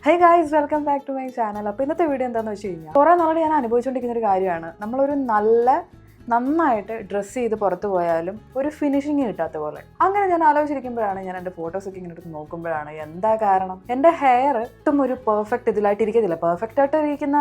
Hey guys, welcome back to my channel. അപ്പോൾ ഇന്നത്തെ video എന്താണെന്ന് വെച്ച് കഴിഞ്ഞാൽ കുറേ നാളോട് ഞാൻ അനുഭവിച്ചുകൊണ്ടിരിക്കുന്ന ഒരു കാര്യമാണ്. നമ്മളൊരു നന്നായിട്ട് ഡ്രസ്സ് ചെയ്ത് പുറത്ത് പോയാലും ഒരു ഫിനിഷിങ് കിട്ടാത്ത പോലെ. അങ്ങനെ ഞാൻ ആലോചിച്ചിരിക്കുമ്പോഴാണ് ഞാൻ എൻ്റെ ഫോട്ടോസൊക്കെ ഇങ്ങനെ എടുത്ത് നോക്കുമ്പോഴാണ് എന്താ കാരണം, എൻ്റെ ഹെയർ ഒട്ടും ഒരു പെർഫെക്റ്റ് ഇതിലായിട്ട് ഇരിക്കത്തില്ല. പെർഫെക്റ്റ് ആയിട്ട് ഇരിക്കുന്ന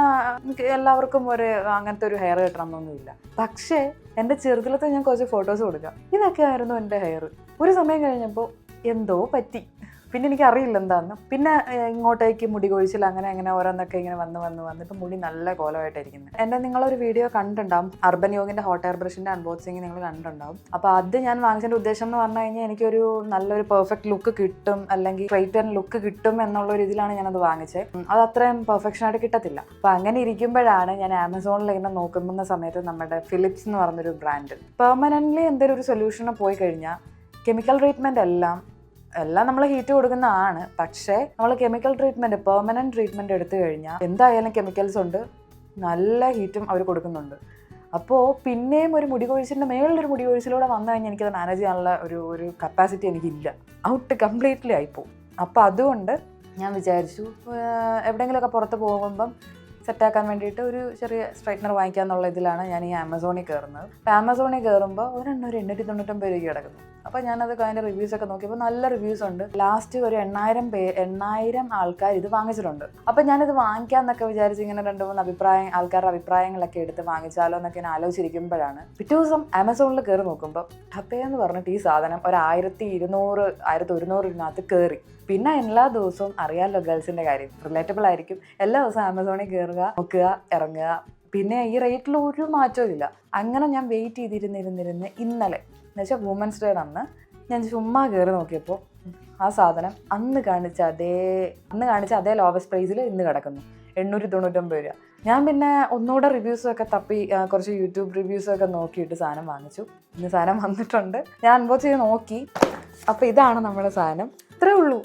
എല്ലാവർക്കും ഒരു അങ്ങനത്തെ ഒരു ഹെയർ കിട്ടണമെന്നൊന്നുമില്ല. പക്ഷേ എൻ്റെ ചെറുതിലത്തെ ഞാൻ കുറച്ച് ഫോട്ടോസ് കൊടുക്കാം. ഇതൊക്കെ ആയിരുന്നു എൻ്റെ ഹെയർ. ഒരു സമയം കഴിഞ്ഞപ്പോൾ എന്തോ പറ്റി. പിന്നെ എനിക്കറിയില്ല എന്താണെന്ന്. പിന്നെ ഇങ്ങോട്ടേക്ക് മുടി കൊഴിച്ചിൽ അങ്ങനെ ഓരോന്നൊക്കെ ഇങ്ങനെ വന്ന് ഇപ്പം മുടി നല്ല കോലമായിട്ടായിരിക്കുന്നത്. എൻ്റെ നിങ്ങളൊരു വീഡിയോ കണ്ടിട്ടുണ്ടാവും, അർബൻ യോഗിൻ്റെ ഹോട്ട് എയർ ബ്രഷിൻ്റെ അൺബോക്സിങ് നിങ്ങൾ കണ്ടിട്ടുണ്ടാവും. അപ്പോൾ അത് ഞാൻ വാങ്ങിച്ചതിൻ്റെ ഉദ്ദേശം എന്ന് പറഞ്ഞു കഴിഞ്ഞാൽ എനിക്കൊരു നല്ലൊരു പെർഫെക്റ്റ് ലുക്ക് കിട്ടും, അല്ലെങ്കിൽ സ്ട്രൈറ്റ് ആൻഡ് ലുക്ക് കിട്ടും എന്നുള്ള ഒരു ഇതിലാണ് ഞാനത് വാങ്ങിച്ചത്. അത് അത്രയും പെർഫെക്ഷനായിട്ട് കിട്ടത്തില്ല. അപ്പോൾ അങ്ങനെ ഇരിക്കുമ്പോഴാണ് ഞാൻ ആമസോണിൽ ഇങ്ങനെ നോക്കുന്ന സമയത്ത് നമ്മുടെ ഫിലിപ്സ് എന്ന് പറഞ്ഞൊരു ബ്രാൻഡ് പെർമനൻ്റ്ലി എന്തെങ്കിലും ഒരു സൊല്യൂഷന് പോയി കഴിഞ്ഞാൽ കെമിക്കൽ ട്രീറ്റ്മെൻറ്റ് എല്ലാം നമ്മൾ ഹീറ്റ് കൊടുക്കുന്നതാണ്. പക്ഷേ നമ്മൾ കെമിക്കൽ ട്രീറ്റ്മെൻറ്റ്, പെർമനൻറ്റ് ട്രീറ്റ്മെൻറ്റ് എടുത്തു കഴിഞ്ഞാൽ എന്തായാലും കെമിക്കൽസ് ഉണ്ട്, നല്ല ഹീറ്റും അവർ കൊടുക്കുന്നുണ്ട്. അപ്പോൾ പിന്നെയും ഒരു മുടി കൊഴിച്ചിലിൻ്റെ മേളിലൊരു മുടി കൊഴിച്ചിലൂടെ വന്നു കഴിഞ്ഞാൽ എനിക്കത് മാനേജ് ചെയ്യാനുള്ള ഒരു കപ്പാസിറ്റി എനിക്കില്ല. ഔട്ട് കംപ്ലീറ്റ്ലി ആയിപ്പോവും. അപ്പോൾ അതുകൊണ്ട് ഞാൻ വിചാരിച്ചു എവിടെയെങ്കിലുമൊക്കെ പുറത്ത് പോകുമ്പം സെറ്റാക്കാൻ വേണ്ടിയിട്ട് ഒരു ചെറിയ സ്ട്രൈറ്റ്നർ വാങ്ങിക്കാമെന്നുള്ള ഇതിലാണ് ഞാൻ ഈ ആമസോണിൽ കയറുന്നത്. അപ്പോൾ ആമസോണിൽ കയറുമ്പോൾ ഒരെണ്ണം ഒരു 899 രൂപയ്ക്ക് കിടക്കുന്നു. അപ്പോൾ ഞാനത് അതിൻ്റെ റിവ്യൂസൊക്കെ നോക്കിയപ്പോൾ നല്ല റിവ്യൂസ് ഉണ്ട്. ലാസ്റ്റ് ഒരു 8,000 ആൾക്കാർ ഇത് വാങ്ങിച്ചിട്ടുണ്ട്. അപ്പോൾ ഞാനിത് വാങ്ങിക്കാമെന്നൊക്കെ വിചാരിച്ച് ഇങ്ങനെ 2-3 ആൾക്കാരുടെ അഭിപ്രായങ്ങളൊക്കെ എടുത്ത് വാങ്ങിച്ചാലോ എന്നൊക്കെ ഞാൻ ആലോചിച്ചിരിക്കുമ്പോഴാണ് പിറ്റേ ദിവസം ആമസോണിൽ കയറി നോക്കുമ്പോൾ ടപ്പേന്ന് പറഞ്ഞിട്ട് ഈ സാധനം ഒരു 1,200-1,100 കയറി. പിന്നെ എല്ലാ ദിവസവും അറിയാമല്ലോ ഗേൾസിൻ്റെ കാര്യം, റിലേറ്റബിൾ ആയിരിക്കും. എല്ലാ ദിവസവും ആമസോണിൽ കയറുക, നോക്കുക, ഇറങ്ങുക. പിന്നെ ഈ റേറ്റിൽ ഒരു മാറ്റവും ഇല്ല. അങ്ങനെ ഞാൻ വെയിറ്റ് ചെയ്തിരുന്നിരുന്നിരുന്ന് ഇന്നലെ എന്നുവെച്ചാൽ വുമൻസ് ഡേ അന്ന് ഞാൻ ചുമ്മാ കയറി നോക്കിയപ്പോൾ ആ സാധനം അന്ന് കാണിച്ച അതേ ലോവസ്റ്റ് പ്രൈസിൽ ഇന്ന് കിടക്കുന്നു 899 രൂപ. ഞാൻ പിന്നെ ഒന്നുകൂടെ റിവ്യൂസൊക്കെ തപ്പി കുറച്ച് യൂട്യൂബ് റിവ്യൂസൊക്കെ നോക്കിയിട്ട് സാധനം വാങ്ങിച്ചു. ഇന്ന് സാധനം വന്നിട്ടുണ്ട്. ഞാൻ അൺബോക്സ് ചെയ്ത് നോക്കി. അപ്പോൾ ഇതാണ് നമ്മുടെ സാധനം. ഇത്രേ ഉള്ളൂ.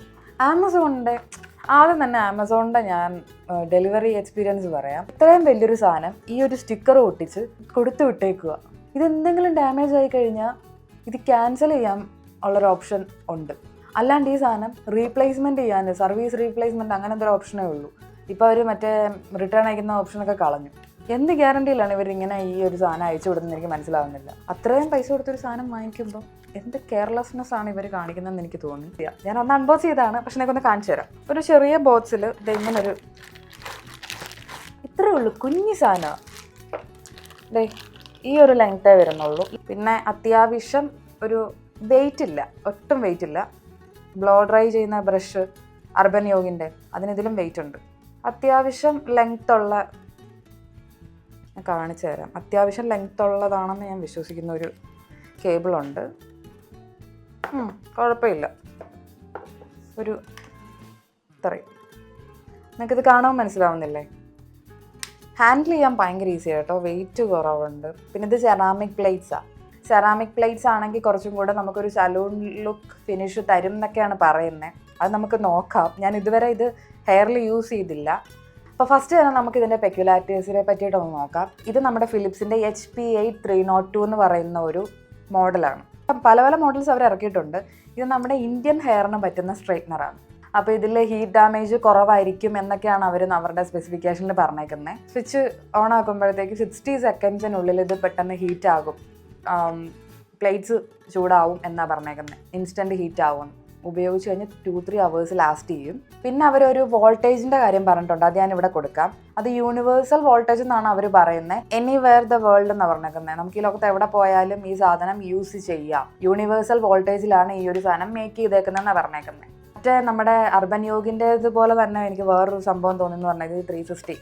ആദ്യം തന്നെ ആമസോണിൻ്റെ ഞാൻ ഡെലിവറി എക്സ്പീരിയൻസ് പറയാം. ഇത്രയും വലിയൊരു സാധനം ഈ ഒരു സ്റ്റിക്കർ ഒട്ടിച്ച് കൊടുത്തു വിട്ടേക്കുക. ഇതെന്തെങ്കിലും ഡാമേജ് ആയി കഴിഞ്ഞാൽ ഇത് ക്യാൻസൽ ചെയ്യാൻ ഉള്ളൊരു ഓപ്ഷൻ ഉണ്ട്. അല്ലാണ്ട് ഈ സാധനം റീപ്ലേസ്മെൻറ്റ് ചെയ്യാൻ, സർവീസ് റീപ്ലേസ്മെൻറ്റ് അങ്ങനത്തെ ഒരു ഓപ്ഷനേ ഉള്ളൂ. ഇപ്പോൾ അവർ മറ്റേ റിട്ടേൺ അയക്കുന്ന ഓപ്ഷനൊക്കെ കളഞ്ഞു. എന്ത് ഗ്യാരണ്ടിയിലാണ് ഇവരിങ്ങനെ ഈ ഒരു സാധനം അയച്ചു കൊടുക്കുന്നത് എനിക്ക് മനസ്സിലാവുന്നില്ല. അത്രയും പൈസ കൊടുത്തൊരു സാധനം വാങ്ങിക്കുമ്പോൾ എന്ത് കെയർലെസ്നെസ് ആണ് ഇവർ കാണിക്കുന്നതെന്ന് എനിക്ക് തോന്നി. ഞാൻ ഒന്ന് അൺബോക്സ് ചെയ്താണ്, പക്ഷെ എനിക്കൊന്ന് കാണിച്ചു തരാം. ഒരു ചെറിയ ബോക്സിൽ ഇങ്ങനൊരു ഇത്രേ ഉള്ളൂ കുഞ്ഞി സാധനമാണ്. ഡേ ഈ ഒരു ലെങ്ത്തേ വരുന്നുള്ളൂ. പിന്നെ അത്യാവശ്യം ഒരു വെയിറ്റ് ഇല്ല, ഒട്ടും വെയിറ്റ് ഇല്ല. ബ്ലോ ഡ്രൈ ചെയ്യുന്ന ബ്രഷ് അർബൻ യോഗിൻ്റെ അതിനിതിലും വെയിറ്റ് ഉണ്ട്. അത്യാവശ്യം ലെങ്ത്തുള്ള, ഞാൻ കാണിച്ചു തരാം, അത്യാവശ്യം ലെങ്ത്തുള്ളതാണെന്ന് ഞാൻ വിശ്വസിക്കുന്ന ഒരു കേബിളുണ്ട്. കുഴപ്പമില്ല. ഒരു ഇത്രയും നിങ്ങൾക്കിത് കാണാൻ മനസ്സിലാവുന്നില്ലേ? ഹാൻഡിൽ ചെയ്യാൻ ഭയങ്കര ഈസി കേട്ടോ, വെയിറ്റ് കുറവുണ്ട്. പിന്നെ ഇത് സെറാമിക് പ്ലേറ്റ്സാണ്. സെറാമിക് പ്ലേറ്റ്സ് ആണെങ്കിൽ കുറച്ചും കൂടെ നമുക്കൊരു സലൂൺ ലുക്ക് ഫിനിഷ് തരും എന്നൊക്കെയാണ് പറയുന്നത്. അത് നമുക്ക് നോക്കാം. ഞാൻ ഇതുവരെ ഇത് ഹെയറിൽ യൂസ് ചെയ്തില്ല. അപ്പോൾ ഫസ്റ്റ് തന്നെ നമുക്ക് ഇതിൻ്റെ പെക്യുലാരിറ്റീസിനെ പറ്റിയിട്ടൊന്ന് നോക്കാം. ഇത് നമ്മുടെ ഫിലിപ്സിൻ്റെ HP8302 എന്ന് പറയുന്ന ഒരു മോഡലാണ്. പല മോഡൽസ് അവർ ഇറക്കിയിട്ടുണ്ട്. ഇത് നമ്മുടെ ഇന്ത്യൻ ഹെയറിന് പറ്റുന്ന സ്ട്രൈറ്റ്നറാണ്. അപ്പോൾ ഇതിൽ ഹീറ്റ് ഡാമേജ് കുറവായിരിക്കും എന്നൊക്കെയാണ് അവരുടെ സ്പെസിഫിക്കേഷനിൽ പറഞ്ഞേക്കുന്നത്. സ്വിച്ച് ഓൺ ആക്കുമ്പോഴത്തേക്ക് 60 സെക്കൻഡ്സിനുള്ളിൽ ഇത് പെട്ടെന്ന് ഹീറ്റ് ആകും, പ്ലേറ്റ്സ് ചൂടാവും എന്നാണ് പറഞ്ഞേക്കുന്നത്. ഇൻസ്റ്റൻറ്റ് ഹീറ്റ് ആവും, ഉപയോഗിച്ച് കഴിഞ്ഞ് 2-3 hours ലാസ്റ്റ് ചെയ്യും. പിന്നെ അവരൊരു വോൾട്ടേജിൻ്റെ കാര്യം പറഞ്ഞിട്ടുണ്ട്, അത് ഞാൻ ഇവിടെ കൊടുക്കാം. അത് യൂണിവേഴ്സൽ വോൾട്ടേജ് എന്നാണ് അവർ പറയുന്നത്. എനിവെയർ ദ വേൾഡ് എന്നാണ് പറഞ്ഞേക്കുന്നത്. നമുക്ക് ഈ ലോകത്ത് എവിടെ പോയാലും ഈ സാധനം യൂസ് ചെയ്യാം. യൂണിവേഴ്സൽ വോൾട്ടേജിലാണ് ഈ ഒരു സാധനം മേക്ക് ചെയ്തേക്കുന്നതെന്നാണ് പറഞ്ഞേക്കുന്നത്. മറ്റേ നമ്മുടെ അർബൻ യോഗിൻ്റെ ഇതുപോലെ തന്നെ എനിക്ക് വേറൊരു സംഭവം തോന്നുന്നു പറഞ്ഞാൽ ഇത് 360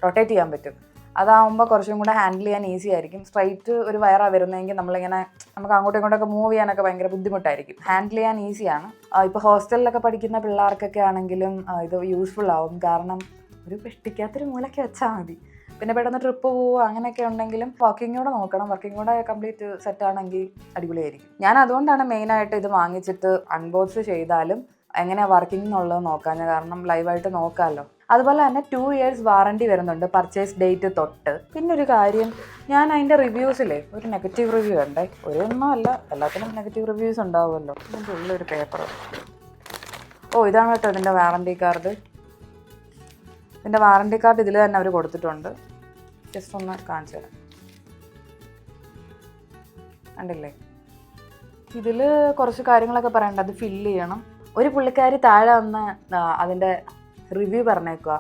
റൊട്ടേറ്റ് ചെയ്യാൻ പറ്റും. അതാവുമ്പോൾ കുറച്ചും കൂടെ ഹാൻഡിൽ ചെയ്യാൻ ഈസി ആയിരിക്കും. സ്ട്രൈറ്റ് ഒരു വയറാണ് വരുന്നതെങ്കിൽ നമുക്ക് അങ്ങോട്ടും ഇങ്ങോട്ടൊക്കെ മൂവ് ചെയ്യാനൊക്കെ ഭയങ്കര ബുദ്ധിമുട്ടായിരിക്കും. ഹാൻഡിൽ ചെയ്യാൻ ഈസിയാണ്. ഇപ്പോൾ ഹോസ്റ്റലിലൊക്കെ പഠിക്കുന്ന പിള്ളേർക്കൊക്കെ ആണെങ്കിലും ഇത് യൂസ്ഫുൾ ആവും. കാരണം ഒരു പെട്ടിക്കാത്തൊരു മൂലയ്ക്ക് വെച്ചാൽ മതി. പിന്നെ പെട്ടെന്ന് ട്രിപ്പ് പോവുക അങ്ങനെയൊക്കെ ഉണ്ടെങ്കിലും വർക്കിങ്ങൂടെ നോക്കണം. വർക്കിങ്ങൂടെ കംപ്ലീറ്റ് സെറ്റാണെങ്കിൽ അടിപൊളിയായിരിക്കും. ഞാൻ അതുകൊണ്ടാണ് മെയിനായിട്ട് ഇത് വാങ്ങിച്ചിട്ട് അൺബോക്സ് ചെയ്താലും എങ്ങനെയാണ് വർക്കിംഗ് എന്നുള്ളത് നോക്കാൻ. കാരണം ലൈവായിട്ട് നോക്കാമല്ലോ. അതുപോലെ തന്നെ 2 years വാറണ്ടി വരുന്നുണ്ട് പർച്ചേസ് ഡേറ്റ് തൊട്ട്. പിന്നെ ഒരു കാര്യം, ഞാൻ അതിൻ്റെ റിവ്യൂസിലെ ഒരു നെഗറ്റീവ് റിവ്യൂ ഉണ്ടേ. ഒരെണ്ണം അല്ല, എല്ലാത്തിനും നെഗറ്റീവ് റിവ്യൂസ് ഉണ്ടാവുമല്ലോ. ഇതിൻ്റെ ഉള്ളൊരു പേപ്പർ. ഇതാണ് കേട്ടോ ഇതിൻ്റെ വാറണ്ടി കാർഡ്. ഇതിൻ്റെ വാറണ്ടി കാർഡ് ഇതിൽ തന്നെ അവർ കൊടുത്തിട്ടുണ്ട്. ജസ്റ്റ് ഒന്ന് കാണിച്ചു തരാം. കണ്ടില്ലേ, ഇതിൽ കുറച്ച് കാര്യങ്ങളൊക്കെ പറയണ്ട. അത് ഫില്ല് ചെയ്യണം. ഒരു പുള്ളിക്കാരി താഴെ വന്ന് അതിൻ്റെ റിവ്യൂ പറഞ്ഞേക്കുക,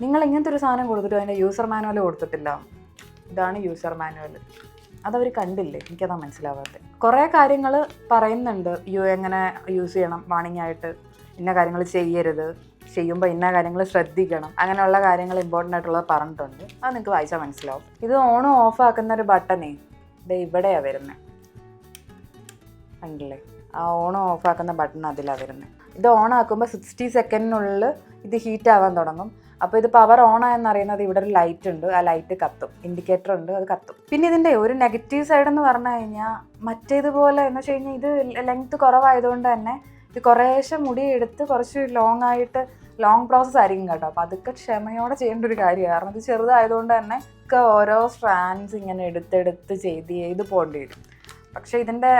നിങ്ങൾ ഇങ്ങനത്തെ ഒരു സാധനം കൊടുത്തിട്ട് അതിൻ്റെ യൂസർ മാനുവൽ കൊടുത്തിട്ടില്ല. ഇതാണ് യൂസർ മാനുവൽ. അതവർ കണ്ടില്ലേ, എനിക്കതാ മനസ്സിലാവാത്തത്. കുറേ കാര്യങ്ങൾ പറയുന്നുണ്ട്, എങ്ങനെ യൂസ് ചെയ്യണം, വാണിംഗ് ആയിട്ട് ഇന്ന കാര്യങ്ങൾ ചെയ്യരുത്, ചെയ്യുമ്പോൾ ഇന്ന കാര്യങ്ങൾ ശ്രദ്ധിക്കണം, അങ്ങനെയുള്ള കാര്യങ്ങൾ ഇമ്പോർട്ടൻ്റ് ആയിട്ടുള്ളത് പറഞ്ഞിട്ടുണ്ട്. അത് നിങ്ങൾക്ക് വായിച്ചാൽ മനസ്സിലാവും. ഇത് ഓണും ഓഫ് ആക്കുന്ന ഒരു ബട്ടണേ ഇത് ഇവിടെയാണ് വരുന്നത്. കണ്ടില്ലേ, ആ ഓൺ ഓഫ് ആക്കുന്ന ബട്ടൺ അതിലാണ് വരുന്നത്. ഇത് ഓൺ ആക്കുമ്പോൾ 60 സെക്കൻഡിനുള്ളിൽ ഇത് ഹീറ്റ് ആവാൻ തുടങ്ങും. അപ്പോൾ ഇത് പവർ ഓൺ ആയെന്നറിയുന്നത് ഇവിടെ ഒരു ലൈറ്റ് ഉണ്ട്, ആ ലൈറ്റ് കത്തും, ഇൻഡിക്കേറ്റർ ഉണ്ട്, അത് കത്തും. പിന്നെ ഇതിൻ്റെ ഒരു നെഗറ്റീവ് സൈഡ് എന്ന് പറഞ്ഞു കഴിഞ്ഞാൽ മറ്റേതുപോലെ എന്ന് വെച്ച് കഴിഞ്ഞാൽ ഇത് ലെങ്ത് കുറവായതുകൊണ്ട് തന്നെ ഇത് കുറേശ്ശെ മുടി എടുത്ത് കുറച്ച് ലോങ് പ്രോസസ്സ് ആയിരിക്കും കേട്ടോ. അപ്പോൾ അതൊക്കെ ക്ഷമയോടെ ചെയ്യേണ്ട ഒരു കാര്യമാണ്. കാരണം ഇത് ചെറുതായതുകൊണ്ട് തന്നെ ഒക്കെ ഓരോ സ്ട്രാൻഡ്സ് ഇങ്ങനെ എടുത്തെടുത്ത് ചെയ്ത് പോകേണ്ടി വരും. പക്ഷേ ഇതിൻ്റെ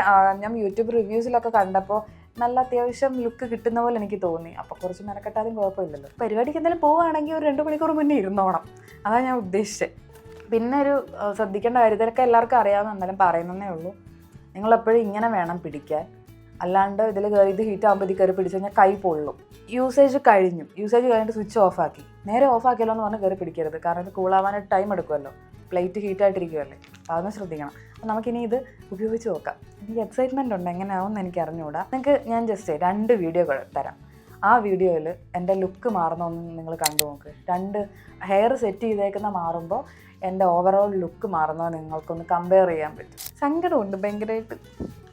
ഞാൻ യൂട്യൂബ് റിവ്യൂസിലൊക്കെ കണ്ടപ്പോൾ നല്ല അത്യാവശ്യം ലുക്ക് കിട്ടുന്ന പോലെ എനിക്ക് തോന്നി. അപ്പോൾ കുറച്ച് മെനക്കെട്ടാലും കുഴപ്പമില്ലല്ലോ. പരിപാടിക്ക് എന്തെങ്കിലും പോവുകയാണെങ്കിൽ ഒരു 2 മണിക്കൂർ മുന്നേ ഇരുന്നോണം, അതാണ് ഞാൻ ഉദ്ദേശിച്ചത്. പിന്നെ ഒരു ശ്രദ്ധിക്കേണ്ട കാര്യം, ഇതൊക്കെ എല്ലാവർക്കും അറിയാവുന്ന, എന്നാലും പറയുന്നതേ ഉള്ളൂ, നിങ്ങളെപ്പോഴും ഇങ്ങനെ വേണം പിടിക്കാൻ. അല്ലാണ്ട് ഇതിൽ കയറി ഇത് ഹീറ്റ് ആകുമ്പോൾ ഇത് കയറി പിടിച്ചു കഴിഞ്ഞാൽ കൈ പൊള്ളും. യൂസേജ് കഴിഞ്ഞിട്ട് സ്വിച്ച് ഓഫ് ആക്കി നേരെ ഓഫ് ആക്കിയല്ലോ എന്ന് പറഞ്ഞാൽ കയറി പിടിക്കരുത്. കാരണം ഇത് കൂളാവാനായിട്ട് ടൈം എടുക്കുമല്ലോ, പ്ലേറ്റ് ഹീറ്റായിട്ടിരിക്കുമല്ലേ. അതൊന്നും ശ്രദ്ധിക്കണം. അപ്പോൾ നമുക്കിനി ഇത് ഉപയോഗിച്ച് നോക്കാം. എനിക്ക് എക്സൈറ്റ്മെൻ്റ് ഉണ്ട്, എങ്ങനെയാവുമെന്ന് എനിക്ക് അറിഞ്ഞുകൂടാ. നിങ്ങൾക്ക് ഞാൻ ജസ്റ്റ് 2 വീഡിയോ തരാം. ആ വീഡിയോയിൽ എൻ്റെ ലുക്ക് മാറുന്നൊന്ന് നിങ്ങൾ കണ്ടു നോക്ക്. 2 ഹെയർ സെറ്റ് ചെയ്തേക്കുന്ന മാറുമ്പോൾ എൻ്റെ ഓവറോൾ ലുക്ക് മാറുന്നത് നിങ്ങൾക്കൊന്ന് കമ്പയർ ചെയ്യാൻ പറ്റും. സങ്കടമുണ്ട് ഭയങ്കരമായിട്ട്,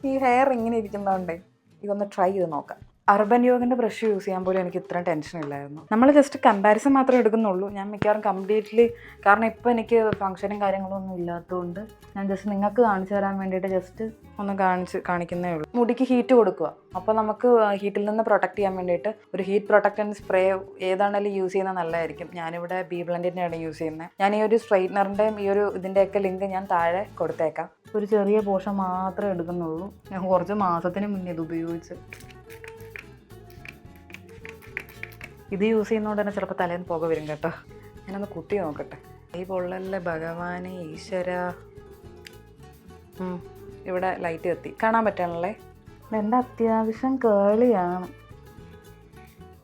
ഈ ഹെയർ ഇങ്ങനെ ഇരിക്കുന്നതുകൊണ്ടേ. ഇതൊന്ന് ട്രൈ ചെയ്ത് നോക്കാം. അർബൻ യോഗൻ്റെ ബ്രഷ് യൂസ് ചെയ്യാൻ പോലും എനിക്ക് ഇത്രയും ടെൻഷൻ ഇല്ലായിരുന്നു. നമ്മൾ ജസ്റ്റ് കമ്പാരിസൺ മാത്രമേ എടുക്കുന്നുള്ളൂ. ഞാൻ മിക്കവാറും കംപ്ലീറ്റ്ലി, കാരണം ഇപ്പോൾ എനിക്ക് ഫംഗ്ഷനും കാര്യങ്ങളൊന്നും ഇല്ലാത്തതുകൊണ്ട് ഞാൻ ജസ്റ്റ് നിങ്ങൾക്ക് കാണിച്ചു തരാൻ വേണ്ടിയിട്ട് ജസ്റ്റ് ഒന്ന് കാണിക്കുന്നേ ഉള്ളൂ. മുടിക്ക് ഹീറ്റ് കൊടുക്കുക. അപ്പോൾ നമുക്ക് ഹീറ്റിൽ നിന്ന് പ്രൊട്ടക്ട് ചെയ്യാൻ വേണ്ടിയിട്ട് ഒരു ഹീറ്റ് പ്രൊട്ടക്റ്റൻറ്റ് സ്പ്രേ ഏതാണെങ്കിലും യൂസ് ചെയ്യുന്നത് നല്ലതായിരിക്കും. ഞാനിവിടെ ബി ബ്ലെൻഡിൻ്റെയാണ് യൂസ് ചെയ്യുന്നത്. ഞാൻ ഈ ഒരു സ്ട്രൈറ്റ്നറിൻ്റെയും ഈ ഒരു ഇതിൻ്റെയൊക്കെ ലിങ്ക് ഞാൻ താഴെ കൊടുത്തേക്കാം. ഒരു ചെറിയ പോർഷൻ മാത്രമേ എടുക്കുന്നുള്ളൂ. ഞാൻ കുറച്ച് മാസത്തിന് മുന്നേ ഇത് ഉപയോഗിച്ച്. ഇത് യൂസ് ചെയ്യുന്നതുകൊണ്ട് തന്നെ ചിലപ്പോൾ തലേന്ന് പുക വരും കേട്ടോ. ഞാനൊന്ന് കുത്തി നോക്കട്ടെ. ഈ പൊള്ളല്ലേ ഭഗവാനെ ഈശ്വര. ഇവിടെ ലൈറ്റ് കത്തി കാണാൻ പറ്റണല്ലേ. എൻ്റെ അത്യാവശ്യം കേളിയാണ്.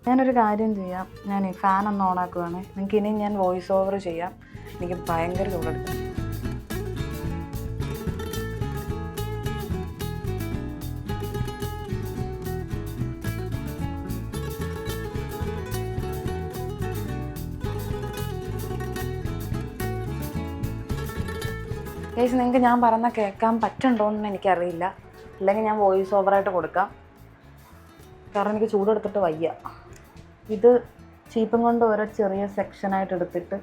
ഞാനൊരു കാര്യം ചെയ്യാം, ഞാൻ ഈ ഫാൻ ഒന്ന് ഓണാക്കുവാണ്. നിങ്ങൾക്ക് ഇനി ഞാൻ വോയിസ് ഓവർ ചെയ്യാം. എനിക്ക് ഭയങ്കര ചൂടെടുക്കും. ഗൈസ്, നിങ്ങൾക്ക് ഞാൻ പറഞ്ഞ കേൾക്കാൻ പറ്റുന്നുണ്ടോയെന്ന് എനിക്കറിയില്ല. അല്ലെങ്കിൽ ഞാൻ വോയിസ് ഓവറായിട്ട് കൊടുക്കാം, കാരണം എനിക്ക് ചൂടെടുത്തിട്ട് വയ്യ. ഇത് ചീപ്പും കൊണ്ട് ഓരോ ചെറിയ സെക്ഷനായിട്ട് എടുത്തിട്ട്,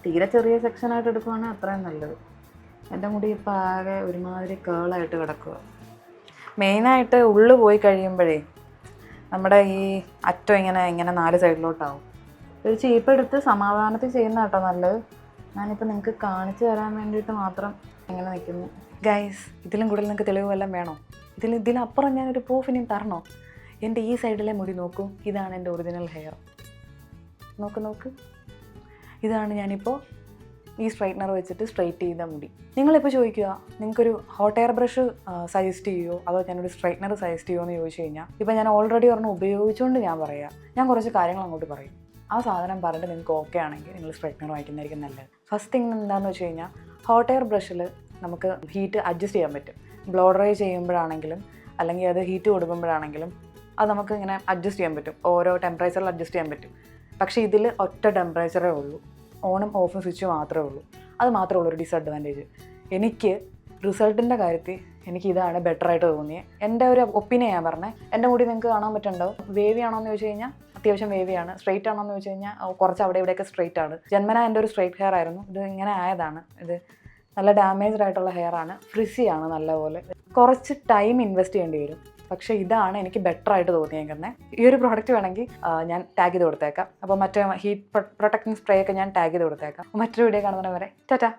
തീരെ ചെറിയ സെക്ഷനായിട്ട് എടുക്കുവാണെങ്കിൽ അത്രയും നല്ലത്. എൻ്റെ മുടി ഇപ്പോൾ ആകെ ഒരുമാതിരി കേളായിട്ട് കിടക്കുക. മെയിനായിട്ട് ഉള്ളു പോയി കഴിയുമ്പോഴേ നമ്മുടെ ഈ അറ്റം ഇങ്ങനെ 4 സൈഡിലോട്ടാവും. ഒരു ചീപ്പെടുത്ത് സമാധാനത്തിൽ ചെയ്യുന്ന കേട്ടോ നല്ലത്. ഞാനിപ്പോൾ നിങ്ങൾക്ക് കാണിച്ചു തരാൻ വേണ്ടിയിട്ട് മാത്രം ഇങ്ങനെ നിൽക്കുന്നു. ഗൈസ്, ഇതിലും കൂടുതൽ നിങ്ങൾക്ക് തെളിവ് വല്ലതും വേണോ? ഇതിലപ്പുറം ഞാനൊരു പ്രൂഫ് ഇനിയും തരണോ? എൻ്റെ ഈ സൈഡിലെ മുടി നോക്കൂ, ഇതാണ് എൻ്റെ ഒറിജിനൽ ഹെയർ. നോക്ക്, ഇതാണ് ഞാനിപ്പോൾ ഈ സ്ട്രൈറ്റ്നർ വെച്ചിട്ട് സ്ട്രൈറ്റ് ചെയ്ത മുടി. നിങ്ങളിപ്പോൾ ചോദിക്കുക, നിങ്ങൾക്കൊരു ഹോട്ട് എയർ ബ്രഷ് സജസ്റ്റ് ചെയ്യുമോ അതോ ഞാനൊരു സ്ട്രൈറ്റ്നർ സജസ്റ്റ് ചെയ്യുമോ എന്ന് ചോദിച്ചു കഴിഞ്ഞാൽ, ഇപ്പോൾ ഞാൻ ഓൾറെഡി ഒരെണ്ണം ഉപയോഗിച്ചുകൊണ്ട് ഞാൻ കുറച്ച് കാര്യങ്ങൾ അങ്ങോട്ട് പറയും. ആ സാധനം പറഞ്ഞിട്ട് നിങ്ങൾക്ക് ഓക്കെ ആണെങ്കിൽ നിങ്ങൾ സ്ട്രൈറ്റ്നർ വാങ്ങിക്കുന്നതായിരിക്കും നല്ലത്. ഫസ്റ്റ് തിങ് എന്താണെന്ന് വെച്ച് കഴിഞ്ഞാൽ, ഹോട്ട് എയർ ബ്രഷിൽ നമുക്ക് ഹീറ്റ് അഡ്ജസ്റ്റ് ചെയ്യാൻ പറ്റും. ബ്ലോ ഡ്രൈ ചെയ്യുമ്പോഴാണെങ്കിലും അല്ലെങ്കിൽ അത് ഹീറ്റ് കൊടുക്കുമ്പോഴാണെങ്കിലും അത് നമുക്ക് ഇങ്ങനെ അഡ്ജസ്റ്റ് ചെയ്യാൻ പറ്റും. ഓരോ ടെമ്പറേച്ചറിൽ അഡ്ജസ്റ്റ് ചെയ്യാൻ പറ്റും. പക്ഷേ ഇതിൽ ഒറ്റ ടെമ്പറേച്ചറേ ഉള്ളൂ, ഓണും ഓഫും സ്വിച്ച് മാത്രമേ ഉള്ളൂ. അത് മാത്രമേ ഉള്ളൂ ഒരു ഡിസഡ്വാൻറ്റേജ്. എനിക്ക് റിസൾട്ടിൻ്റെ കാര്യത്തിൽ എനിക്ക് ഇതാണ് ബെറ്ററായിട്ട് തോന്നിയത്. എൻ്റെ ഒരു ഒപ്പീനിയൻ ഞാൻ പറഞ്ഞത്. എൻ്റെ മുടി നിങ്ങൾക്ക് കാണാൻ പറ്റുന്നുണ്ടാവും. വേവി ആണോ എന്ന് ചോദിച്ചു കഴിഞ്ഞാൽ അത്യാവശ്യം വേവിയാണ്. സ്ട്രെയിറ്റ് ആണോ എന്ന് ചോദിച്ചു കഴിഞ്ഞാൽ കുറച്ച് അവിടെ ഇവിടെയൊക്കെ സ്ട്രെയിറ്റ് ആണ്. ജന്മന എൻ്റെ ഒരു സ്ട്രെയിറ്റ് ഹെയർ ആയിരുന്നു. ഇത് ഇങ്ങനെ ആയതാണ്. ഇത് നല്ല ഡാമേജ്ഡ് ആയിട്ടുള്ള ഹെയർ ആണ്. ഫ്രിസിയാണ് നല്ലപോലെ. കുറച്ച് ടൈം ഇൻവെസ്റ്റ് ചെയ്യേണ്ടി വരും. പക്ഷേ ഇതാണ് എനിക്ക് ബെറ്ററായിട്ട് തോന്നിയേക്കുന്നത്. ഈ ഒരു പ്രോഡക്റ്റ് വേണമെങ്കിൽ ഞാൻ ടാഗ് ചെയ്ത് കൊടുത്തേക്കാം. അപ്പോൾ മറ്റേ ഹീറ്റ് പ്രൊട്ടക്റ്റിംഗ് സ്പ്രേ ഒക്കെ ഞാൻ ടാഗ് ചെയ്ത് കൊടുത്തേക്കാം. മറ്റൊരു വീഡിയോ കാണുന്നവരെ ടാറ്റാ.